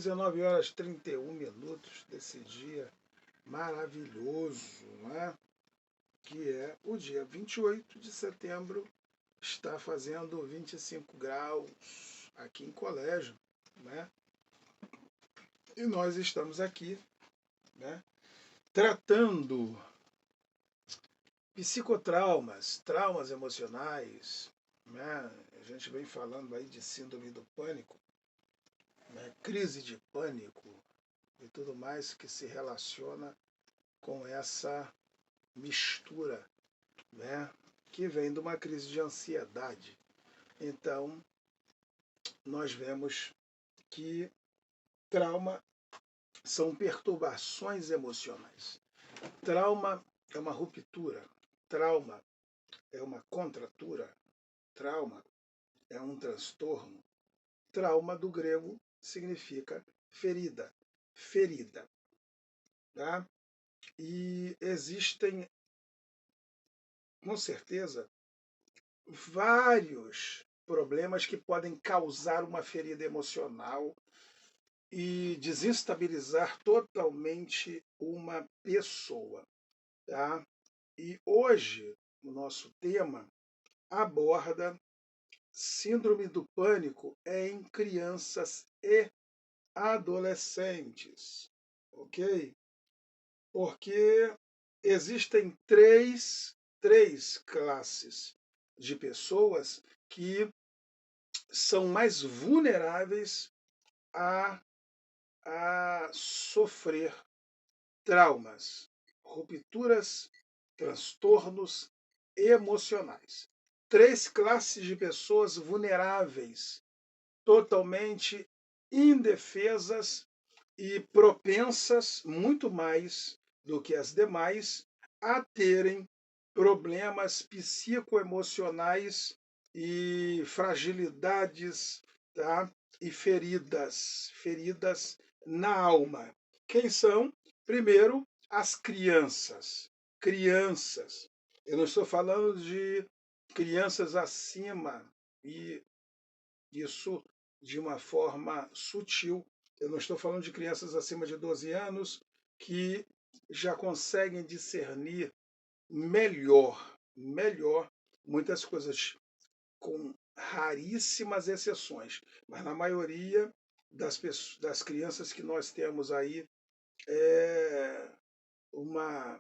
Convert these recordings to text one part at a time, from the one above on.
19 horas e 31 minutos desse dia maravilhoso, né? Que é o dia 28 de setembro, está fazendo 25 graus aqui em Colégio, né? E nós estamos aqui, né, tratando psicotraumas, traumas emocionais, né? A gente vem falando aí de síndrome do pânico, né, crise de pânico e tudo mais que se relaciona com essa mistura, né, que vem de uma crise de ansiedade. Então, nós vemos que trauma são perturbações emocionais. Trauma é uma ruptura, trauma é uma contratura, trauma é um transtorno. Trauma do grego significa ferida, ferida, tá? E existem, com certeza, vários problemas que podem causar uma ferida emocional e desestabilizar totalmente uma pessoa, tá? E hoje o nosso tema aborda síndrome do pânico em crianças e adolescentes, ok? Porque existem três classes de pessoas que são mais vulneráveis a, a sofrer traumas, rupturas, transtornos emocionais. Três classes de pessoas vulneráveis, totalmente indefesas e propensas, muito mais do que as demais, a terem problemas psicoemocionais e fragilidades, tá? E feridas na alma. Quem são? Primeiro, as crianças. Crianças. Eu não estou falando de crianças acima, e isso de uma forma sutil. Eu não estou falando de crianças acima de 12 anos que já conseguem discernir melhor muitas coisas, com raríssimas exceções, mas na maioria das crianças que nós temos aí é uma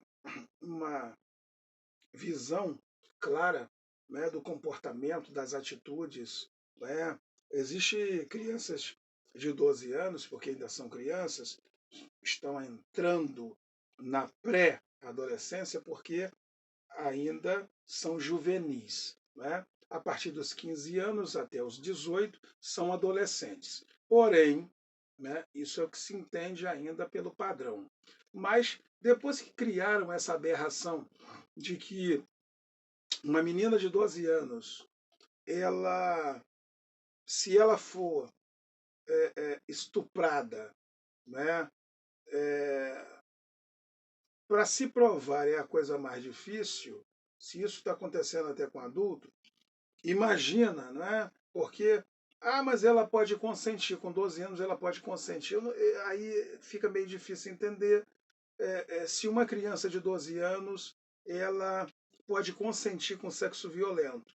visão clara, né, do comportamento, das atitudes, né? Existem crianças de 12 anos, porque ainda são crianças, estão entrando na pré-adolescência porque ainda são juvenis, né? A partir dos 15 anos até os 18 são adolescentes. Porém, né, isso é o que se entende ainda pelo padrão. Mas depois que criaram essa aberração de que uma menina de 12 anos, ela, se ela for estuprada, né, para se provar é a coisa mais difícil. Se isso está acontecendo até com adulto, imagina, não é? Porque, mas ela pode consentir, com 12 anos ela pode consentir. Aí fica meio difícil entender se uma criança de 12 anos ela pode consentir com sexo violento,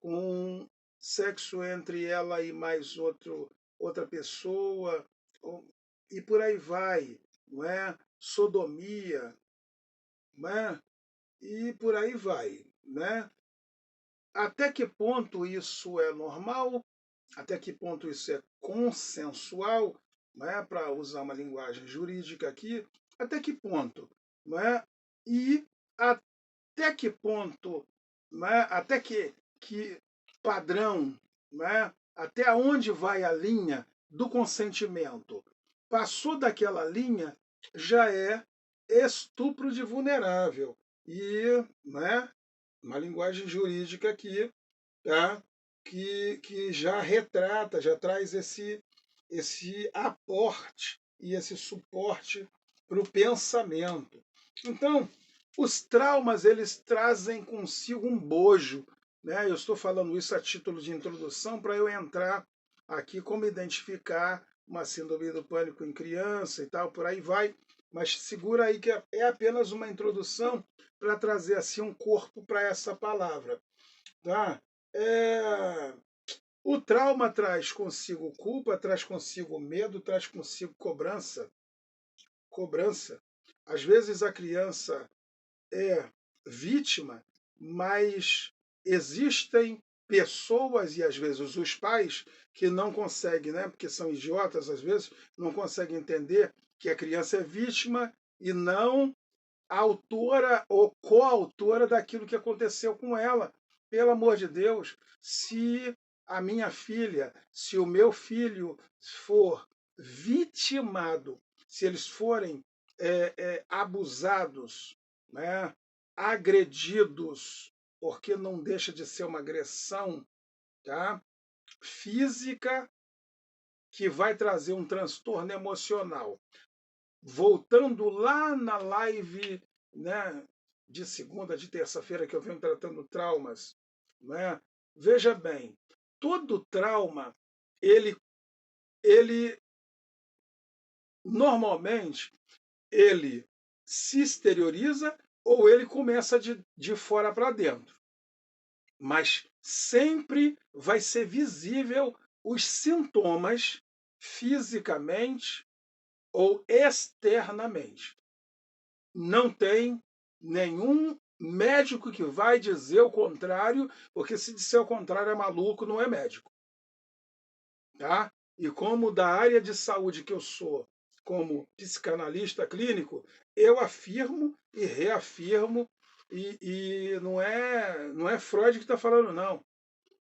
com sexo entre ela e mais outra pessoa, e por aí vai, não é? Sodomia, não é? E por aí vai, né? Até que ponto isso é normal? Até que ponto isso é consensual? Não é? Para usar uma linguagem jurídica aqui, até que ponto? Não é? E até que ponto, não é? Até que padrão, não é? Até onde vai a linha do consentimento? Passou daquela linha, já é estupro de vulnerável. E, né, uma linguagem jurídica aqui, tá? Que já retrata, já traz esse aporte e esse suporte para o pensamento. Então, os traumas, eles trazem consigo um bojo, né? Eu estou falando isso a título de introdução para eu entrar aqui como identificar uma síndrome do pânico em criança e tal, por aí vai. Mas segura aí que é apenas uma introdução para trazer assim um corpo para essa palavra, tá? É, o trauma traz consigo culpa, traz consigo medo, traz consigo cobrança. Cobrança. Às vezes a criança é vítima, mas existem pessoas e às vezes os pais que não conseguem, né, porque são idiotas às vezes, não conseguem entender que a criança é vítima e não a autora ou coautora daquilo que aconteceu com ela. Pelo amor de Deus, se a minha filha, se o meu filho for vitimado, se eles forem abusados, né, agredidos, porque não deixa de ser uma agressão, tá, física que vai trazer um transtorno emocional. Voltando lá na live, né, de segunda, de terça-feira, que eu venho tratando traumas, né? Veja bem, todo trauma, ele, ele normalmente, ele se exterioriza ou ele começa de fora para dentro. Mas sempre vai ser visível os sintomas fisicamente ou externamente. Não tem nenhum médico que vai dizer o contrário, porque se disser o contrário é maluco, não é médico, tá? E como da área de saúde que eu sou, como psicanalista clínico, eu afirmo e reafirmo, e não é Freud que está falando, não.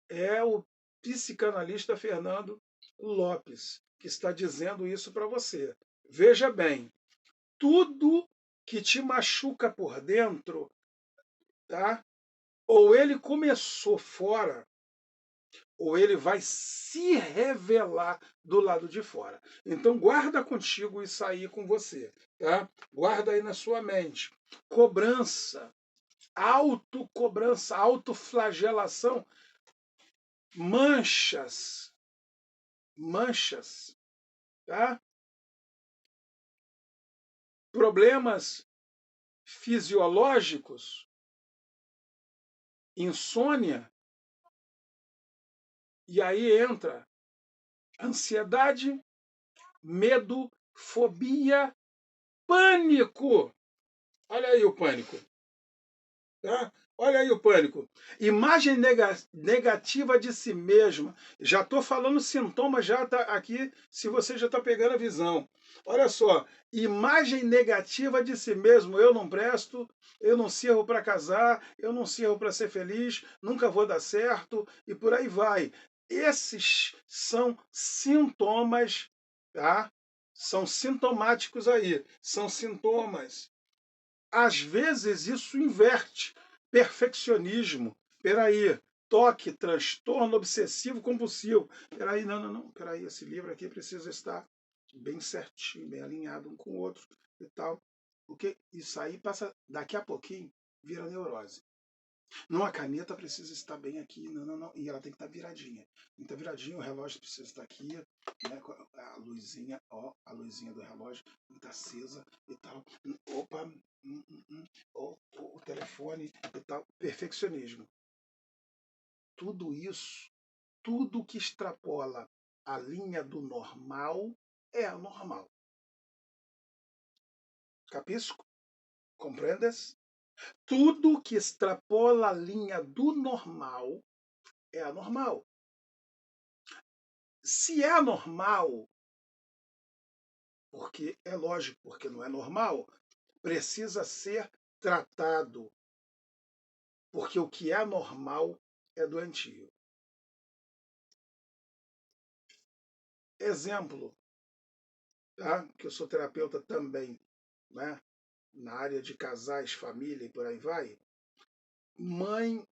É o psicanalista Fernando Lopes que está dizendo isso para você. Veja bem, tudo que te machuca por dentro, tá? Ou ele começou fora, ou ele vai se revelar do lado de fora. Então guarda contigo isso aí com você, tá? Guarda aí na sua mente. Cobrança, autocobrança, autoflagelação, manchas, manchas, tá? Problemas fisiológicos, insônia, e aí entra ansiedade, medo, fobia, pânico. Olha aí o pânico. Tá? Olha aí o pânico. Imagem negativa de si mesma. Já estou falando sintomas já tá aqui, se você já está pegando a visão. Olha só, imagem negativa de si mesmo. Eu não presto, eu não sirvo para casar, eu não sirvo para ser feliz, nunca vou dar certo e por aí vai. Esses são sintomas, tá? São sintomáticos aí, são sintomas. Às vezes isso inverte. Perfeccionismo. Peraí. Toque, transtorno obsessivo compulsivo. Peraí, não. Peraí, esse livro aqui precisa estar bem certinho, bem alinhado um com o outro e tal. Porque isso aí passa, daqui a pouquinho, vira neurose. Não, a caneta precisa estar bem aqui, não. E ela tem que estar viradinha. Tem que estar viradinha, o relógio precisa estar aqui, né? A luzinha, ó, a luzinha do relógio tem que estar acesa e tal. Opa, o telefone e tal. Perfeccionismo. Tudo isso, tudo que extrapola a linha do normal é anormal. Capisco? Compreendes? Tudo que extrapola a linha do normal é anormal. Se é anormal, porque é lógico, porque não é normal, precisa ser tratado, porque o que é normal é doentio. Exemplo, tá? Que eu sou terapeuta também, né? Na área de casais, família e por aí vai. Mãe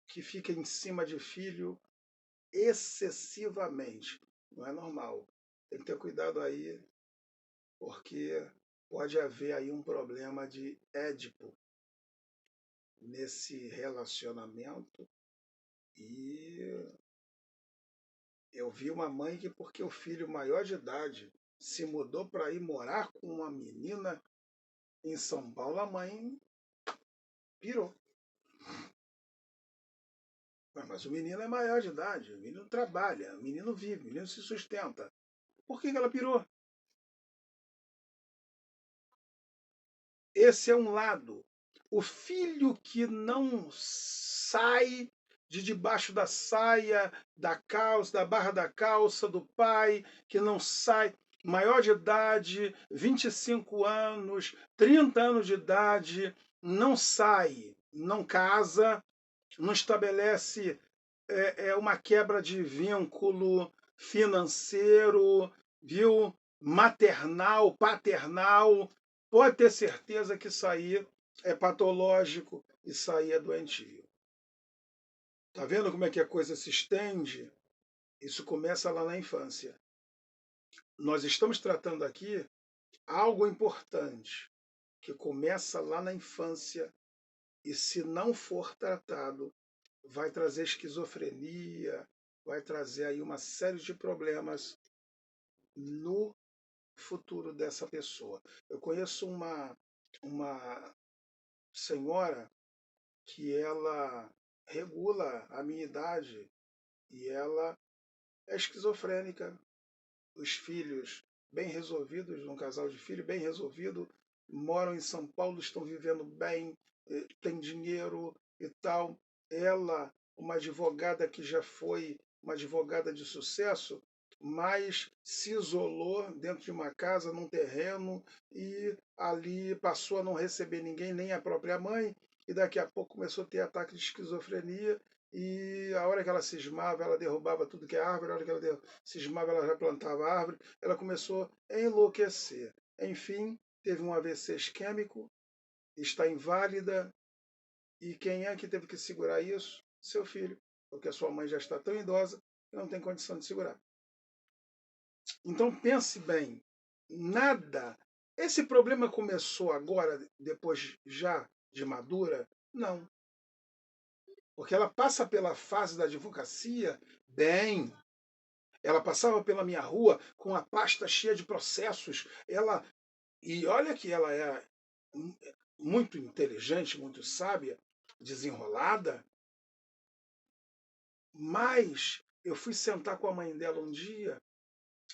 que fica em cima de filho excessivamente, não é normal. Tem que ter cuidado aí, porque pode haver aí um problema de Édipo nesse relacionamento e Eu vi uma mãe que, porque o filho maior de idade se mudou para ir morar com uma menina em São Paulo, a mãe pirou. Mas o menino é maior de idade, o menino trabalha, o menino vive, o menino se sustenta. Por que ela pirou? Esse é um lado. O filho que não sai de debaixo da saia, da calça, da barra da calça do pai, que não sai, maior de idade, 25 anos, 30 anos de idade, não sai, não casa, não estabelece uma quebra de vínculo financeiro, viu? Maternal, paternal, pode ter certeza que isso aí é patológico, isso aí é doentio. Tá vendo como é que a coisa se estende? Isso começa lá na infância. Nós estamos tratando aqui algo importante que começa lá na infância e, se não for tratado, vai trazer esquizofrenia, vai trazer aí uma série de problemas no futuro dessa pessoa. Eu conheço uma senhora que ela regula a minha idade e ela é esquizofrênica. Os filhos bem resolvidos, um casal de filho bem resolvido, moram em São Paulo, estão vivendo bem, tem dinheiro e tal. Ela, uma advogada que já foi uma advogada de sucesso, mas se isolou dentro de uma casa, num terreno, e ali passou a não receber ninguém, nem a própria mãe, e daqui a pouco começou a ter ataque de esquizofrenia, e a hora que ela cismava, ela derrubava tudo que é árvore, a hora que ela cismava, ela já plantava árvore, ela começou a enlouquecer. Enfim, teve um AVC isquêmico, está inválida, e quem é que teve que segurar isso? Seu filho, porque a sua mãe já está tão idosa que não tem condição de segurar. Então pense bem, nada. Esse problema começou agora, depois já de madura? Não. Porque ela passa pela fase da advocacia bem. Ela passava pela minha rua com a pasta cheia de processos. E olha que ela é muito inteligente, muito sábia, desenrolada, mas eu fui sentar com a mãe dela um dia,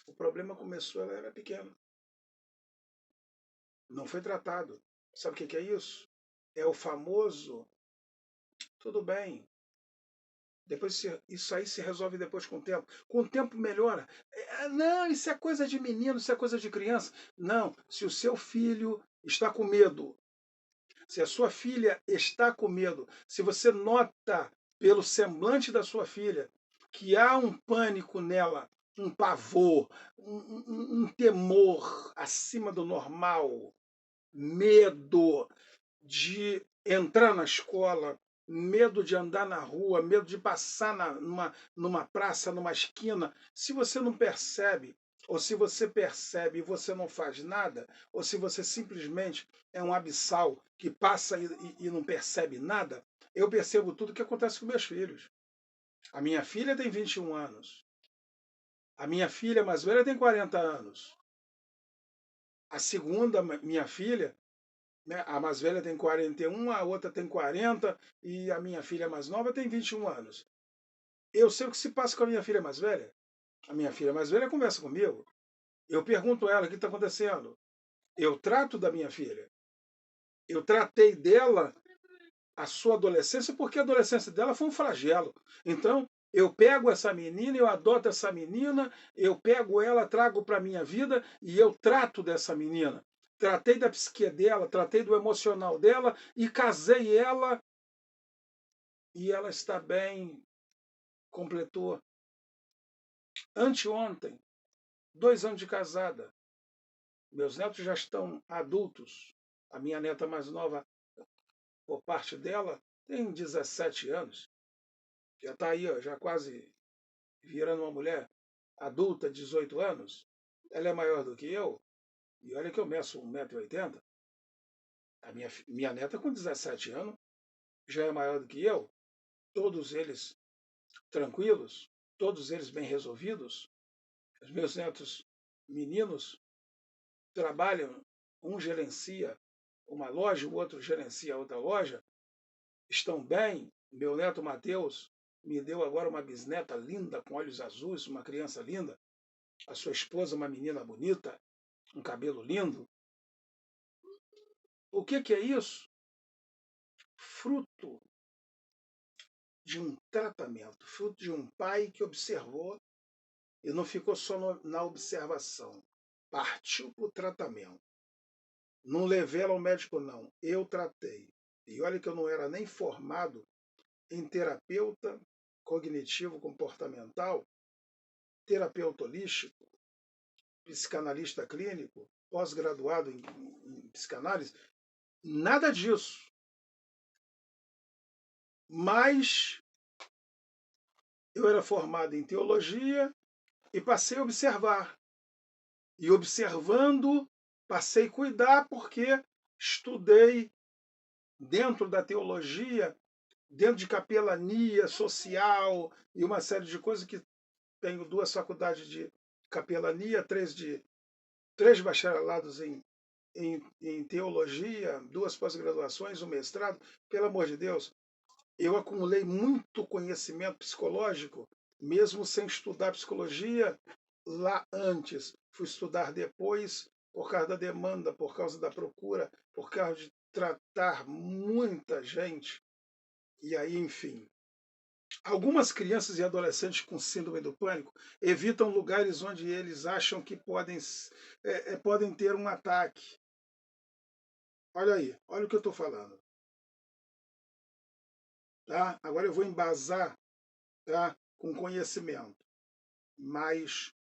o problema começou, ela era pequena. Não foi tratado. Sabe o que é isso? É o famoso, tudo bem, depois isso aí se resolve depois com o tempo. Com o tempo melhora. Não, isso é coisa de menino, isso é coisa de criança. Não, se o seu filho está com medo, se a sua filha está com medo, se você nota pelo semblante da sua filha que há um pânico nela, um pavor, um temor acima do normal, medo de entrar na escola, medo de andar na rua, medo de passar numa praça, numa esquina. Se você não percebe, ou se você percebe e você não faz nada, ou se você simplesmente é um abissal que passa e não percebe nada, eu percebo tudo o que acontece com meus filhos. A minha filha tem 21 anos. A minha filha mais velha tem 40 anos. A segunda, minha filha, né, a mais velha tem 41, a outra tem 40 e a minha filha mais nova tem 21 anos. Eu sei o que se passa com a minha filha mais velha. A minha filha mais velha conversa comigo. Eu pergunto a ela o que está acontecendo. Eu trato da minha filha. Eu tratei dela a sua adolescência porque a adolescência dela foi um flagelo. Então, eu pego essa menina, eu adoto essa menina, eu pego ela, trago para a minha vida e eu trato dessa menina. Tratei da psique dela, tratei do emocional dela e casei ela e ela está bem, completou anteontem 2 anos de casada. Meus netos já estão adultos. A minha neta mais nova, por parte dela, tem 17 anos. Já está aí, ó, já quase virando uma mulher adulta, 18 anos. Ela é maior do que eu. E olha que eu meço 1,80 m. A minha neta, com 17 anos, já é maior do que eu. Todos eles tranquilos. todos eles bem resolvidos. Os meus netos meninos trabalham, um gerencia uma loja, o outro gerencia outra loja, estão bem. Meu neto Mateus me deu agora uma bisneta linda, com olhos azuis, uma criança linda. A sua esposa, uma menina bonita, um cabelo lindo. O que é isso? Fruto de um tratamento, fruto de um pai que observou e não ficou só na observação, partiu para o tratamento. Não levei ela ao médico, não. Eu tratei. E olha que eu não era nem formado em terapeuta cognitivo-comportamental, terapeuta holístico, psicanalista clínico, pós-graduado em psicanálise, nada disso. Mas eu era formado em teologia e passei a observar. E observando, passei a cuidar porque estudei dentro da teologia, dentro de capelania social e uma série de coisas que tenho 2 faculdades de capelania, 3 bacharelados em teologia, 2 pós-graduações, um mestrado. Pelo amor de Deus, eu acumulei muito conhecimento psicológico, mesmo sem estudar psicologia lá antes. Fui estudar depois, por causa da demanda, por causa da procura, por causa de tratar muita gente. E aí, enfim. Algumas crianças e adolescentes com síndrome do pânico evitam lugares onde eles acham que podem ter um ataque. Olha aí, olha o que eu estou falando. Tá? Agora eu vou embasar, tá, com conhecimento mais,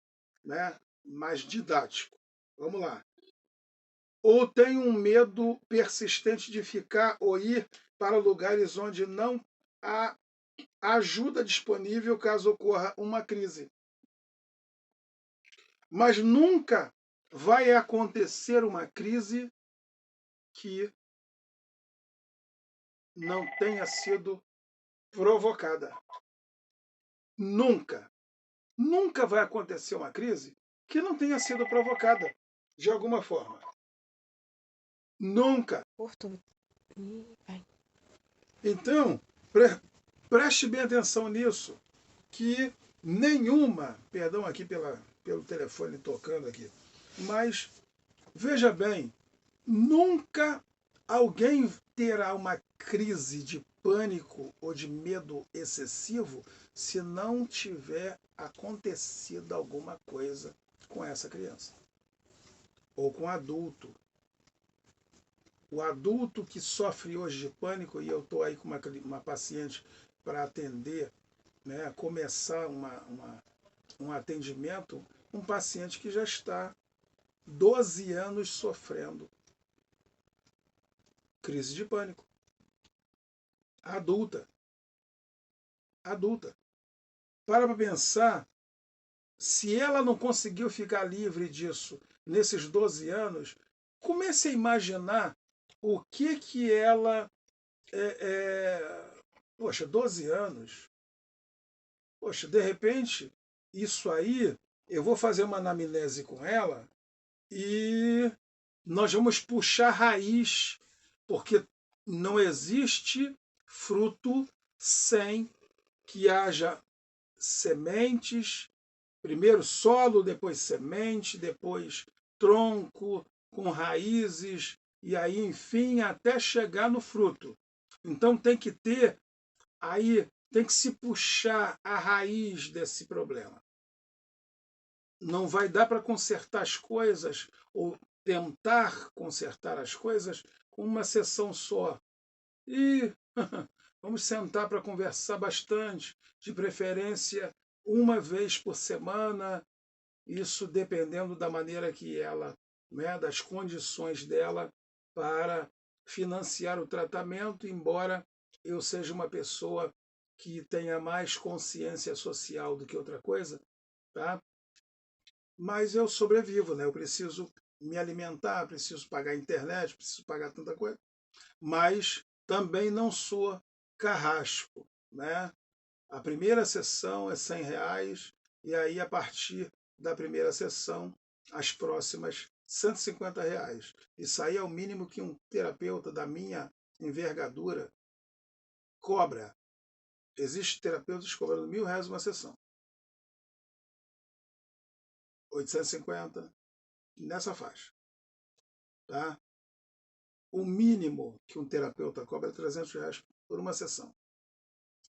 mais didático. Vamos lá. Ou tem um medo persistente de ficar ou ir para lugares onde não há ajuda disponível caso ocorra uma crise. Mas nunca vai acontecer uma crise que não tenha sido provocada. Nunca. Nunca vai acontecer uma crise que não tenha sido provocada de alguma forma. Nunca. Então, preste bem atenção nisso, que nenhuma, perdão aqui pelo telefone tocando aqui, mas veja bem, nunca alguém terá uma crise de pânico ou de medo excessivo se não tiver acontecido alguma coisa com essa criança ou com o adulto. O adulto que sofre hoje de pânico, e eu estou aí com uma paciente para atender, né, começar um atendimento, um paciente que já está 12 anos sofrendo crise de pânico. Adulta. Adulta. Para pensar, se ela não conseguiu ficar livre disso nesses 12 anos, comece a imaginar o que ela... Poxa, 12 anos. Poxa, de repente, isso aí, eu vou fazer uma anamnese com ela e nós vamos puxar raiz, porque não existe fruto sem que haja sementes, primeiro solo, depois semente, depois tronco, com raízes, e aí, enfim, até chegar no fruto. Então tem que ter, aí tem que se puxar a raiz desse problema. Não vai dar para consertar as coisas, ou tentar consertar as coisas, com uma sessão só. E vamos sentar para conversar bastante, de preferência uma vez por semana, isso dependendo da maneira que ela, das condições dela para financiar o tratamento, embora eu seja uma pessoa que tenha mais consciência social do que outra coisa, tá? Mas eu sobrevivo, né? Eu preciso me alimentar, preciso pagar a internet, preciso pagar tanta coisa, mas também não sou carrasco, né? A primeira sessão é R$ 100, e aí, a partir da primeira sessão, as próximas R$ 150. Isso aí é o mínimo que um terapeuta da minha envergadura cobra. Existem terapeutas cobrando R$ 1.000 uma sessão. 850, nessa faixa. Tá? O mínimo que um terapeuta cobra é R$ 300 por uma sessão.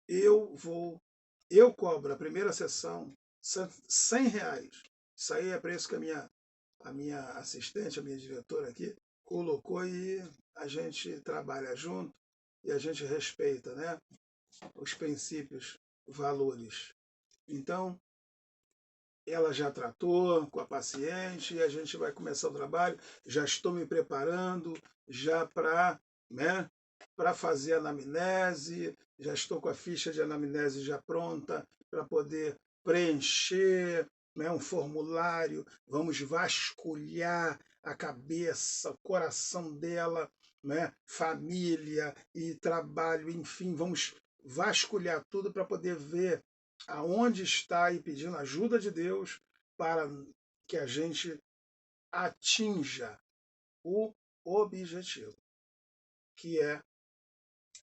Eu cobro a primeira sessão R$ 100. Isso aí é preço que a minha assistente, a minha diretora aqui, colocou, e a gente trabalha junto e a gente respeita, né, os princípios, valores. Então, ela já tratou com a paciente e a gente vai começar o trabalho. Já estou me preparando já para, né, para fazer a anamnese, já estou com a ficha de anamnese já pronta para poder preencher, né, um formulário. Vamos vasculhar a cabeça, o coração dela, né, família e trabalho, enfim, vamos vasculhar tudo para poder ver aonde está, e pedindo ajuda de Deus para que a gente atinja o objetivo, que é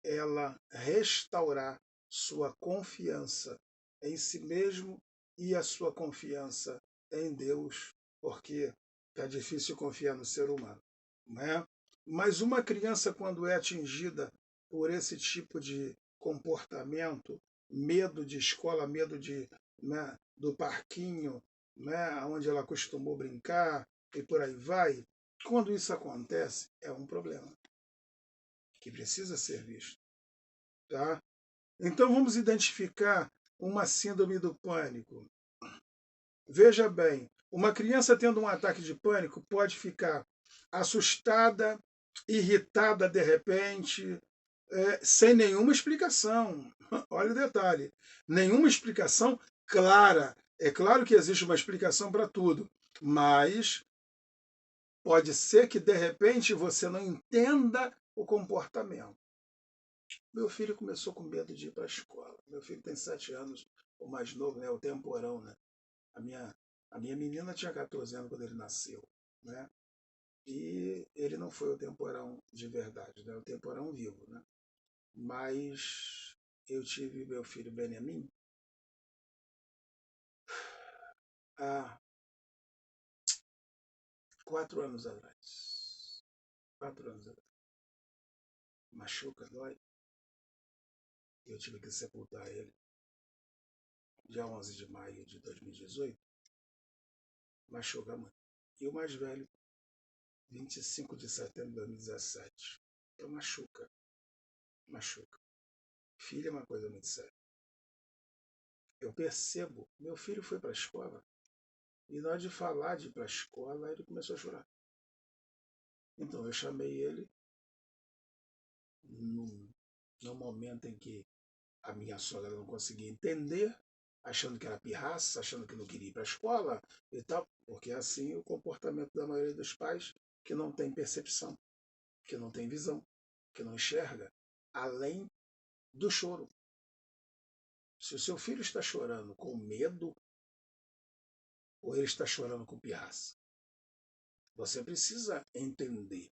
ela restaurar sua confiança em si mesmo e a sua confiança em Deus, porque está difícil confiar no ser humano, não é? Mas uma criança, quando é atingida por esse tipo de comportamento, medo de escola, medo de, né, do parquinho, né, onde ela costumou brincar e por aí vai, quando isso acontece, é um problema que precisa ser visto. Tá? Então vamos identificar uma síndrome do pânico. Veja bem, uma criança tendo um ataque de pânico pode ficar assustada, irritada de repente, sem nenhuma explicação. Olha o detalhe, nenhuma explicação clara. É claro que existe uma explicação para tudo, mas pode ser que de repente você não entenda o comportamento. Meu filho começou com medo de ir para a escola. Meu filho tem 7 anos, o mais novo, né, o temporão, né? A minha menina tinha 14 anos quando ele nasceu, né? E ele não foi o temporão de verdade, né? O temporão vivo, né? Mas eu tive meu filho Benjamin há 4 anos atrás. 4 anos atrás. Machuca, dói. Eu tive que sepultar ele dia 11 de maio de 2018. Machuca muito. E o mais velho, 25 de setembro de 2017. Então machuca. Machuca. Filho é uma coisa muito séria. Eu percebo, meu filho foi para a escola, e na hora de falar de ir para a escola, ele começou a chorar. Então eu chamei ele no momento em que a minha sogra não conseguia entender, achando que era pirraça, achando que não queria ir para a escola e tal, porque é assim o comportamento da maioria dos pais, que não tem percepção, que não tem visão, que não enxerga além do choro. Se o seu filho está chorando com medo, ou ele está chorando com pirraça, você precisa entender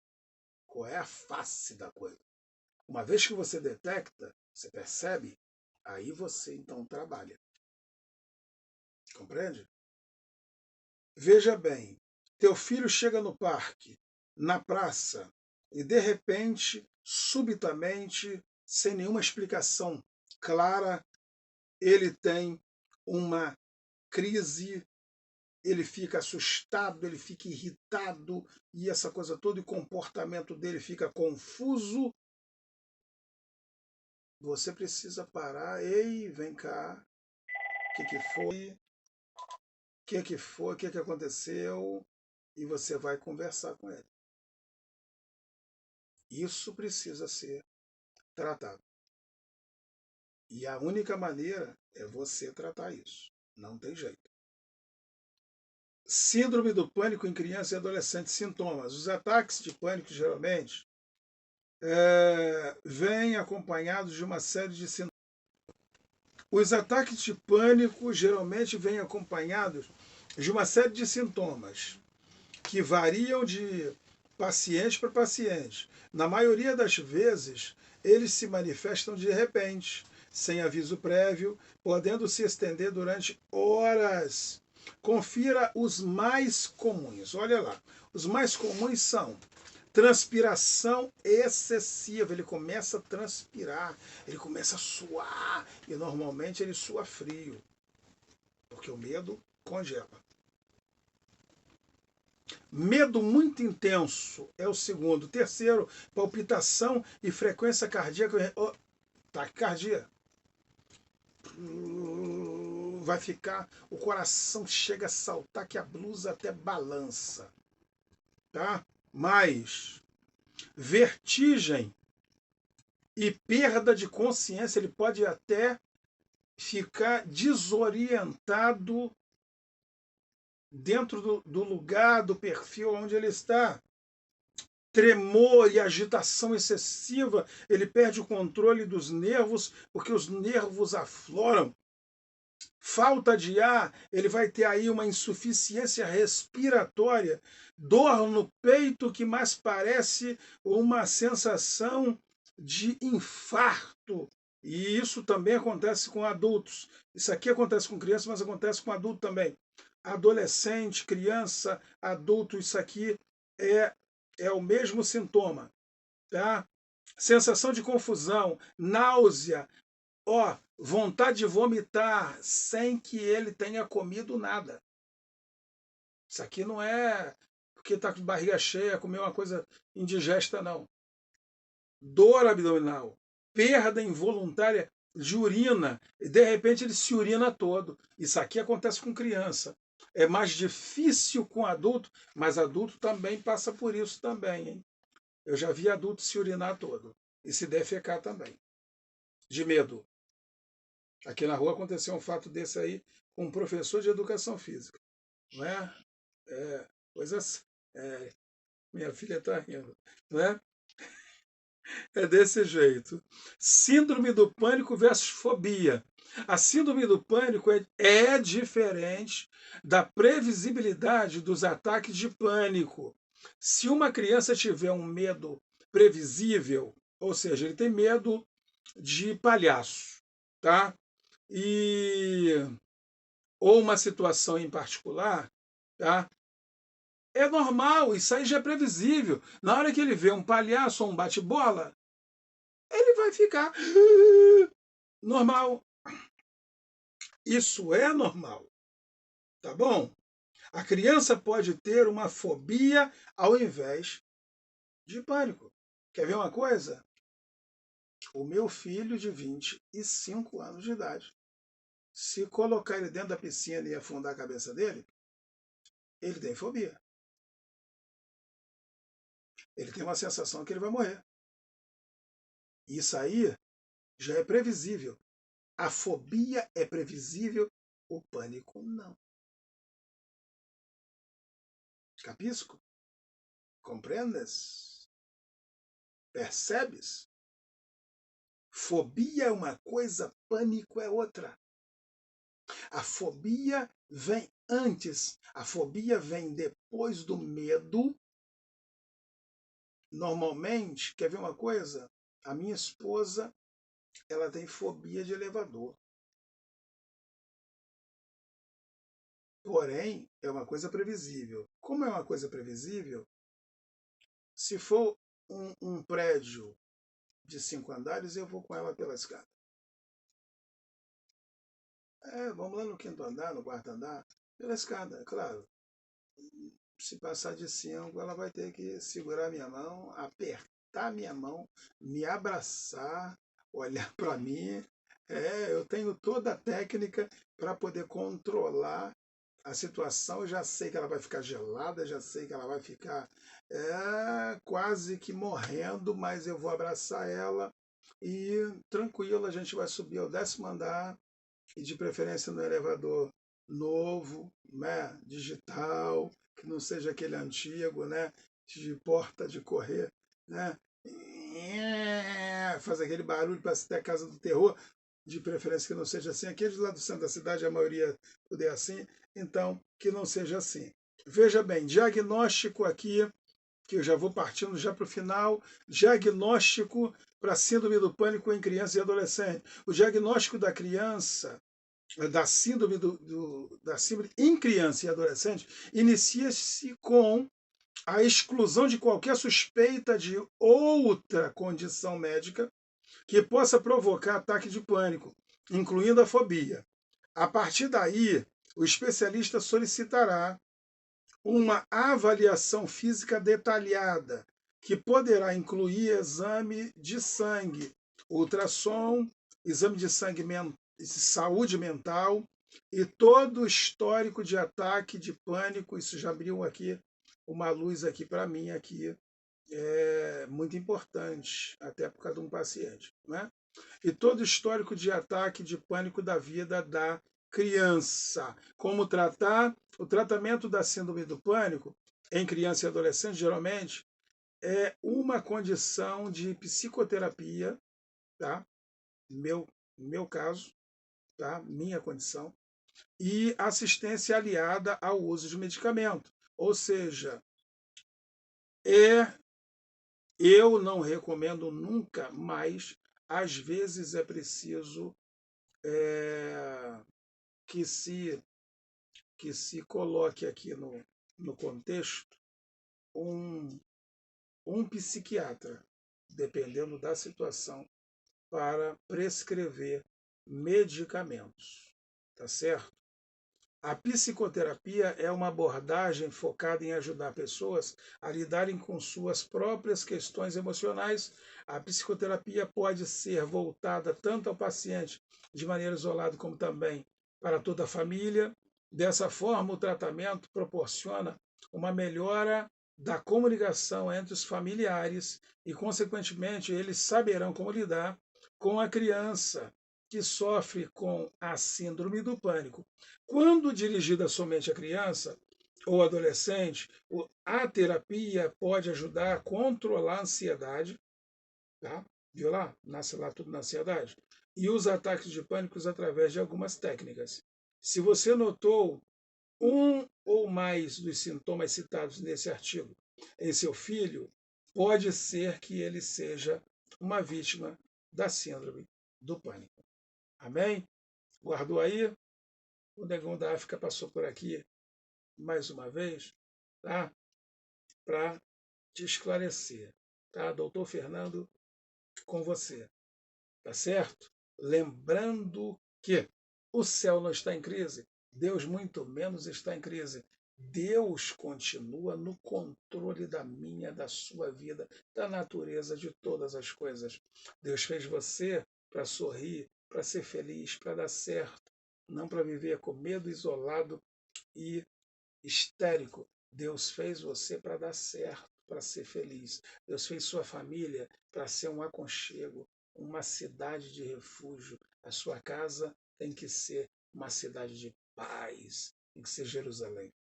qual é a face da coisa. Uma vez que você detecta, você percebe, aí você então trabalha. Compreende? Veja bem, teu filho chega no parque, na praça, e de repente, subitamente, sem nenhuma explicação clara, ele tem uma crise, ele fica assustado, ele fica irritado, e essa coisa toda, e o comportamento dele fica confuso. Você precisa parar. Ei, vem cá, o que foi? O que foi? O que aconteceu? E você vai conversar com ele. Isso precisa ser tratado. E a única maneira é você tratar isso. Não tem jeito. Síndrome do pânico em criança e adolescente. Sintomas. Os ataques de pânico, geralmente, vêm acompanhados de uma série de sintomas. Os ataques de pânico geralmente vêm acompanhados de uma série de sintomas que variam de paciente para paciente. Na maioria das vezes, eles se manifestam de repente, sem aviso prévio, podendo se estender durante horas. Confira os mais comuns. Olha lá. Os mais comuns são transpiração excessiva. Ele começa a transpirar, ele começa a suar, e normalmente ele sua frio, porque o medo congela. Medo muito intenso é o segundo. Terceiro, palpitação e frequência cardíaca. Taquicardia. Vai ficar, o coração chega a saltar que a blusa até balança. Tá? Mas vertigem e perda de consciência, ele pode até ficar desorientado dentro do lugar, do perfil onde ele está. Tremor e agitação excessiva, ele perde o controle dos nervos, porque os nervos afloram. Falta de ar, ele vai ter aí uma insuficiência respiratória, dor no peito que mais parece uma sensação de infarto. E isso também acontece com adultos. Isso aqui acontece com criança, mas acontece com adulto também. Adolescente, criança, adulto, isso aqui é o mesmo sintoma, tá? Sensação de confusão, náusea, vontade de vomitar sem que ele tenha comido nada. Isso aqui não é porque está com barriga cheia, comeu uma coisa indigesta, não. Dor abdominal, perda involuntária de urina, e de repente ele se urina todo. Isso aqui acontece com criança. É mais difícil com adulto, mas adulto também passa por isso também, hein? Eu já vi adulto se urinar todo e se defecar também, de medo. Aqui na rua aconteceu um fato desse aí com um professor de educação física, não é? Coisas. Minha filha está rindo, não é? É desse jeito. Síndrome do pânico versus fobia. A síndrome do pânico é diferente da previsibilidade dos ataques de pânico. Se uma criança tiver um medo previsível, ou seja, ele tem medo de palhaço, tá? Ou uma situação em particular, tá? É normal, isso aí já é previsível. Na hora que ele vê um palhaço ou um bate-bola, ele vai ficar normal. Isso é normal, tá bom? A criança pode ter uma fobia ao invés de pânico. Quer ver uma coisa? O meu filho de 25 anos de idade, se colocar ele dentro da piscina e afundar a cabeça dele, ele tem fobia. Ele tem uma sensação que ele vai morrer. Isso aí já é previsível. A fobia é previsível, o pânico não. Capisco? Compreendes? Percebes? Fobia é uma coisa, pânico é outra. A fobia vem antes, a fobia vem depois do medo. Normalmente, quer ver uma coisa? A minha esposa, ela tem fobia de elevador. Porém, é uma coisa previsível. Como é uma coisa previsível, se for um prédio de 5 andares, eu vou com ela pela escada. Vamos lá no 5º andar, no 4º andar, pela escada, é claro. Se passar de 5, ela vai ter que segurar minha mão, apertar minha mão, me abraçar, olhar para mim. Eu tenho toda a técnica para poder controlar a situação. Eu já sei que ela vai ficar gelada, já sei que ela vai ficar quase que morrendo, mas eu vou abraçar ela e tranquilo, a gente vai subir ao 10º andar e de preferência no elevador novo, né, digital, que não seja aquele antigo, né, de porta de correr, né, faz aquele barulho para ser a casa do terror. de preferência que não seja assim. Aqueles lá do centro da cidade, a maioria tudo é assim, então que não seja assim. Veja bem, diagnóstico aqui, que eu já vou partindo já para o final, diagnóstico para síndrome do pânico em criança e adolescente. O diagnóstico da criança, da síndrome em criança e adolescente, inicia-se com a exclusão de qualquer suspeita de outra condição médica que possa provocar ataque de pânico, incluindo a fobia. A partir daí, o especialista solicitará uma avaliação física detalhada, que poderá incluir exame de sangue, ultrassom, exame de sangue saúde mental e todo o histórico de ataque de pânico. Isso já abriu aqui uma luz aqui para mim aqui, é muito importante, até por causa de um paciente, né? E todo o histórico de ataque de pânico da vida da criança. Como tratar? O tratamento da síndrome do pânico em criança e adolescente, geralmente, é uma condição de psicoterapia, tá? Meu caso, tá? Minha condição, e assistência aliada ao uso de medicamento. Ou seja, eu não recomendo nunca, mas às vezes é preciso que se coloque aqui no contexto um psiquiatra, dependendo da situação, para prescrever medicamentos, tá certo? A psicoterapia é uma abordagem focada em ajudar pessoas a lidarem com suas próprias questões emocionais. A psicoterapia pode ser voltada tanto ao paciente de maneira isolada, como também para toda a família. Dessa forma, o tratamento proporciona uma melhora da comunicação entre os familiares e, consequentemente, eles saberão como lidar com a criança que sofre com a síndrome do pânico. Quando dirigida somente à criança ou adolescente, a terapia pode ajudar a controlar a ansiedade, tá? Viu lá? Nasce lá tudo na ansiedade. E os ataques de pânico através de algumas técnicas. Se você notou um ou mais dos sintomas citados nesse artigo em seu filho, pode ser que ele seja uma vítima da síndrome do pânico. Amém? Guardou aí? O Negão da África passou por aqui mais uma vez, tá? Para te esclarecer, tá? Doutor Fernando com você, tá certo? Lembrando que o céu não está em crise, Deus muito menos está em crise. Deus continua no controle da minha, da sua vida, da natureza, de todas as coisas. Deus fez você para sorrir, para ser feliz, para dar certo, não para viver com medo, isolado e histérico. Deus fez você para dar certo, para ser feliz. Deus fez sua família para ser um aconchego, uma cidade de refúgio. A sua casa tem que ser uma cidade de paz, tem que ser Jerusalém.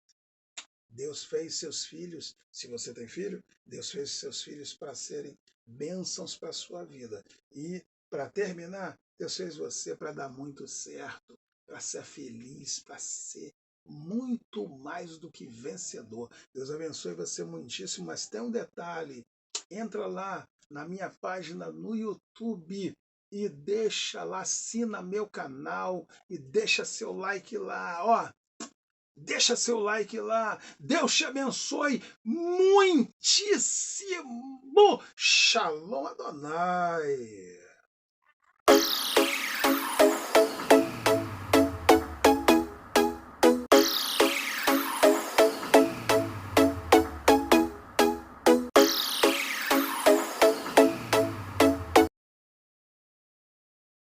Deus fez seus filhos, se você tem filho, Deus fez seus filhos para serem bênçãos para a sua vida. E, para terminar, Deus fez você para dar muito certo, para ser feliz, para ser muito mais do que vencedor. Deus abençoe você muitíssimo, mas tem um detalhe, entra lá na minha página no YouTube e deixa lá, assina meu canal e deixa seu like lá, ó. Deixa seu like lá. Deus te abençoe muitíssimo. Shalom Adonai.